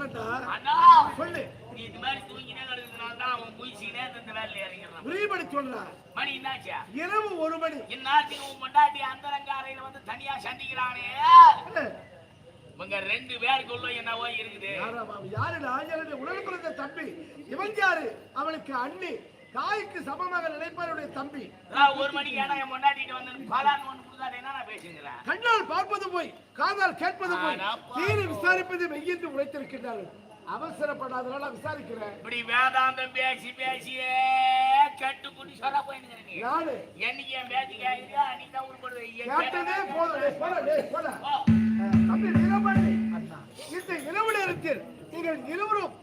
தரட்டா அண்ணா சொல்லு. நீ இது மாதிரி தூங்கினே கிடக்குறதுனால தான் அவன் குயிச்சினே இந்த வேலையில இறங்கிறான். புரியபடி சொல்றா. மணி என்னாச்சா? இரவு 1 மணி. இந்நாட்டுக்கு உன் பொண்டாட்டி அந்தரங்க அறையில வந்து தனியா சந்திக்கிறானே. இவங்க 2 பேருக்குள்ள என்னவோ இருக்குது. யாருடா? என்னுடைய உடல் பிறந்த தம்பி. இவன் யாரு? அவனுக்கு அண்ணி. தாய்க்கு சமமாக நினைப்பவருடைய தம்பி. 1 மணிக்கு ஏன்னா என் பொண்டாட்டிட்டு வந்து பாலான்னு ஒண்ணு கொடுத்தாரு. என்ன நான் பேசுகிறேன்? கண்ணால் பார்ப்பது போய் காதால் கேட்பது போய் தீர விசாரிப்பது மெய்யென்று உழைத்திருக்கிறார்கள். அவசரப்படாதனால விசாரிக்கிறேன். இப்படி வேதாந்தம் பேசி பேசியே கட்டு குடி சொல்ல போயிருந்தீங்க. நானு என்னைக்கு என் பேச்சு கேட்குது அன்னைக்கு தான் உருப்படுது. கேட்டதே போல தம்பி நீலமணி, இந்த இரவு நேரத்தில் நீங்கள் இருவரும்